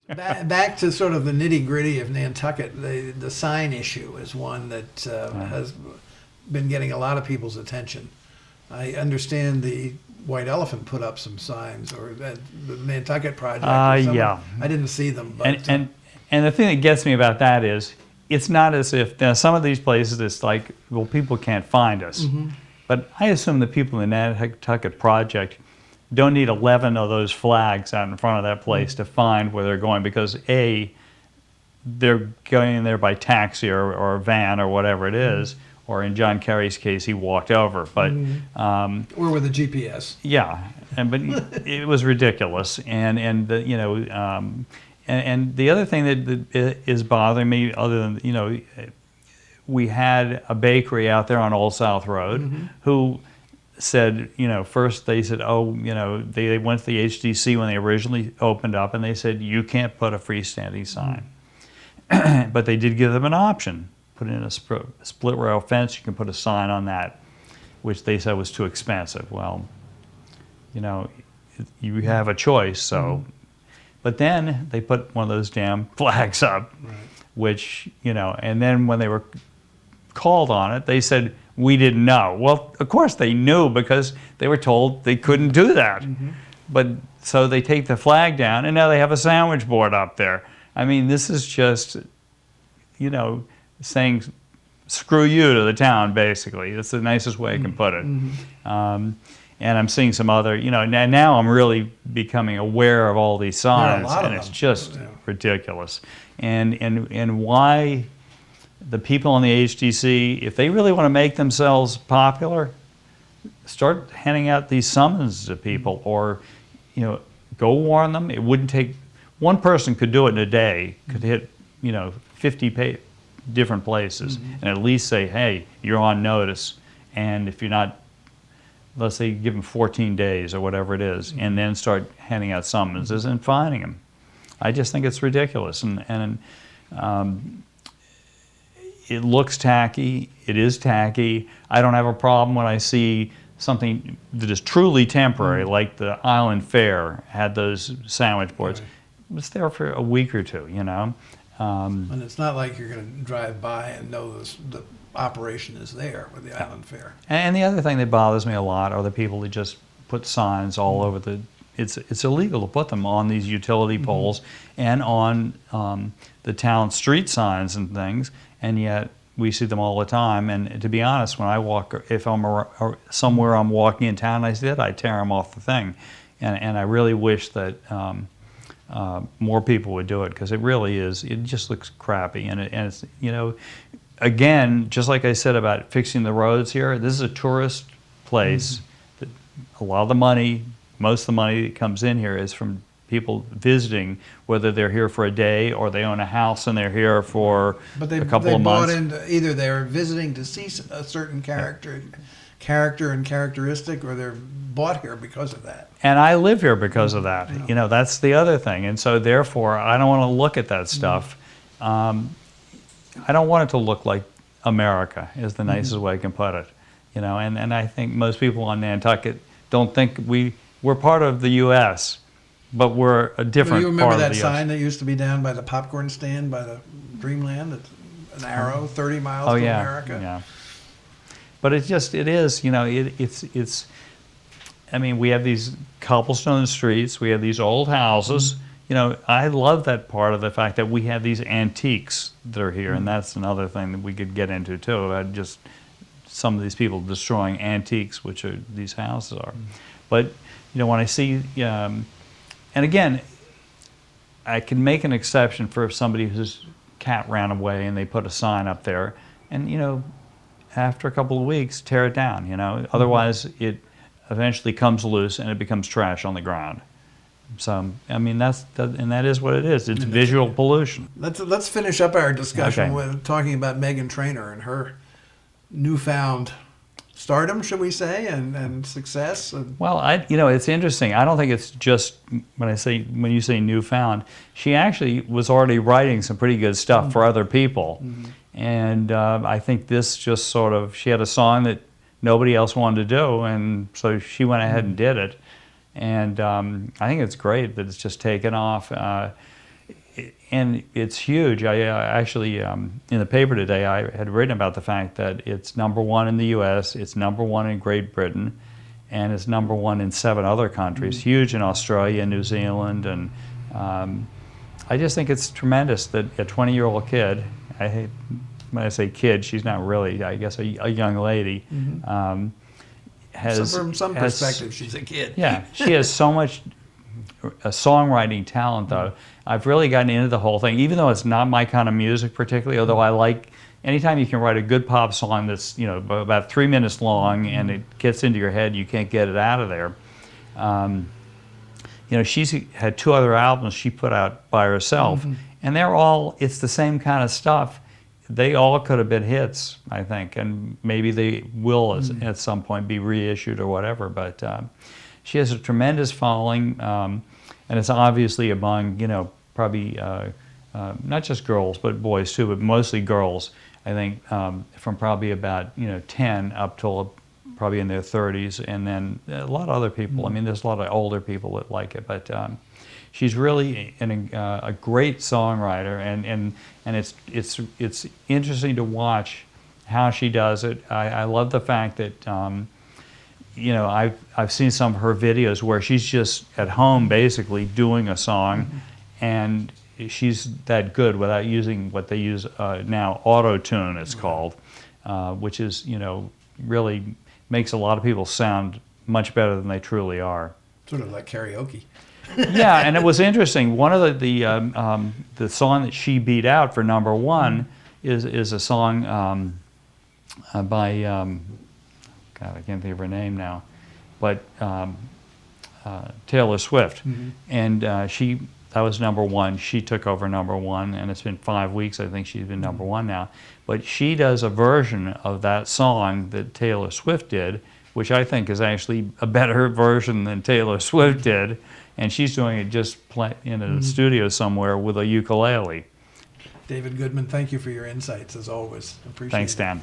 Back to sort of the nitty-gritty of Nantucket, the sign issue is one that has been getting a lot of people's attention. I understand the White Elephant put up some signs, or the Nantucket project. Yeah. I didn't see them. But, and the thing that gets me about that is, it's not as if, now some of these places it's like, well, people can't find us. Mm-hmm. But I assume the people in the Nantucket project don't need 11 of those flags out in front of that place to find where they're going, because A, they're going there by taxi or van or whatever it is, or in John Kerry's case, he walked over. But or with a GPS. yeah, but it was ridiculous, and the, you know, and the other thing that is bothering me, other than, we had a bakery out there on Old South Road who said, first they said, they went to the HDC when they originally opened up, and they said, you can't put a freestanding sign. But they did give them an option. Put in a split rail fence, you can put a sign on that, which they said was too expensive. Well, you have a choice, so. But then they put one of those damn flags up, which, and then when they were called on it, they said, we didn't know. Well, of course they knew, because they were told they couldn't do that. But so they take the flag down, and now they have a sandwich board up there. I mean, this is just, saying screw you to the town, basically. That's the nicest way I can put it. And I'm seeing some other, now I'm really becoming aware of all these signs, and it's just ridiculous. And why the people on the HDC, if they really want to make themselves popular, start handing out these summonses to people, or, go warn them. It wouldn't take, one person could do it in a day, could hit, 50 different places, and at least say, hey, you're on notice, and if you're not, let's say give them 14 days or whatever it is, and then start handing out summonses and fining them. I just think it's ridiculous, and it looks tacky. It is tacky. I don't have a problem when I see something that is truly temporary, like the Island Fair had those sandwich boards. It was there for a week or two, And it's not like you're going to drive by and know the operation is there with the Island Fair. And the other thing that bothers me a lot are the people that just put signs all over the. It's illegal to put them on these utility poles and on the town street signs and things, and yet we see them all the time. And to be honest, when I walk, if I'm somewhere I'm walking in town, I see that, I tear them off the thing, and I really wish that. More people would do it, because it really is. It just looks crappy, and it's again, just like I said about fixing the roads here. This is a tourist place. That a lot of the money, most of the money that comes in here is from people visiting, whether they're here for a day or they own a house and they're here for a couple of months. Either they're visiting to see a certain character and characteristic, or they're bought here because of that. And I live here because of that. That's the other thing. And so therefore, I don't want to look at that stuff. I don't want it to look like America, is the nicest way I can put it. And I think most people on Nantucket don't think we're part of the U.S., but we're a different part of the U.S. You remember that sign that used to be down by the popcorn stand by the Dreamland? It's an arrow, 30 miles to America. Yeah. But it is, it's. I mean, we have these cobblestone streets, we have these old houses. I love that part of the fact that we have these antiques that are here, and that's another thing that we could get into too, about just some of these people destroying antiques, which these houses are. But, when I see, and again, I can make an exception for somebody whose cat ran away and they put a sign up there, and, after a couple of weeks, tear it down, Otherwise, it eventually comes loose and it becomes trash on the ground. So, I mean, that is what it is. It's visual pollution. Let's finish up our discussion with talking about Meghan Trainor and her newfound stardom, should we say, and success. Well, it's interesting. I don't think it's just when you say newfound. She actually was already writing some pretty good stuff for other people, and I think this just sort of, she had a song that nobody else wanted to do, and so she went ahead and did it. And I think it's great that it's just taken off. and it's huge. I actually, in the paper today, I had written about the fact that it's #1 in the U.S., it's #1 in Great Britain, and it's #1 in 7 other countries, huge in Australia, New Zealand, and I just think it's tremendous that a 20-year-old kid, when I say kid, she's not really, I guess, a young lady, So from some perspective, she's a kid. Yeah, she has so much songwriting talent, though. I've really gotten into the whole thing, even though it's not my kind of music particularly, although I like, anytime you can write a good pop song that's, you know, about 3 minutes long and it gets into your head, you can't get it out of there. You know, she's had 2 other albums she put out by herself, and they're all, it's the same kind of stuff. They all could have been hits, I think, and maybe they will at some point be reissued or whatever, but she has a tremendous following, and it's obviously among, you know, probably not just girls, but boys too, but mostly girls, I think, from probably about, you know, 10 up till probably in their 30s, and then a lot of other people. I mean, there's a lot of older people that like it, but she's really a great songwriter, and it's interesting to watch how she does it. I love the fact that you know, I've seen some of her videos where she's just at home basically doing a song, and she's that good without using what they use now, auto-tune it's called, which is, you know, really makes a lot of people sound much better than they truly are. Sort of like karaoke. Yeah, and it was interesting. One of the song that she beat out for #1 is a song by God, I can't think of her name now, but Taylor Swift, and that was #1. She took over #1, and it's been 5 weeks. I think she's been #1 now. But she does a version of that song that Taylor Swift did, which I think is actually a better version than Taylor Swift did. And she's doing it just in a studio somewhere with a ukulele. David Goodman, thank you for your insights as always. Appreciate it. Thanks, Dan.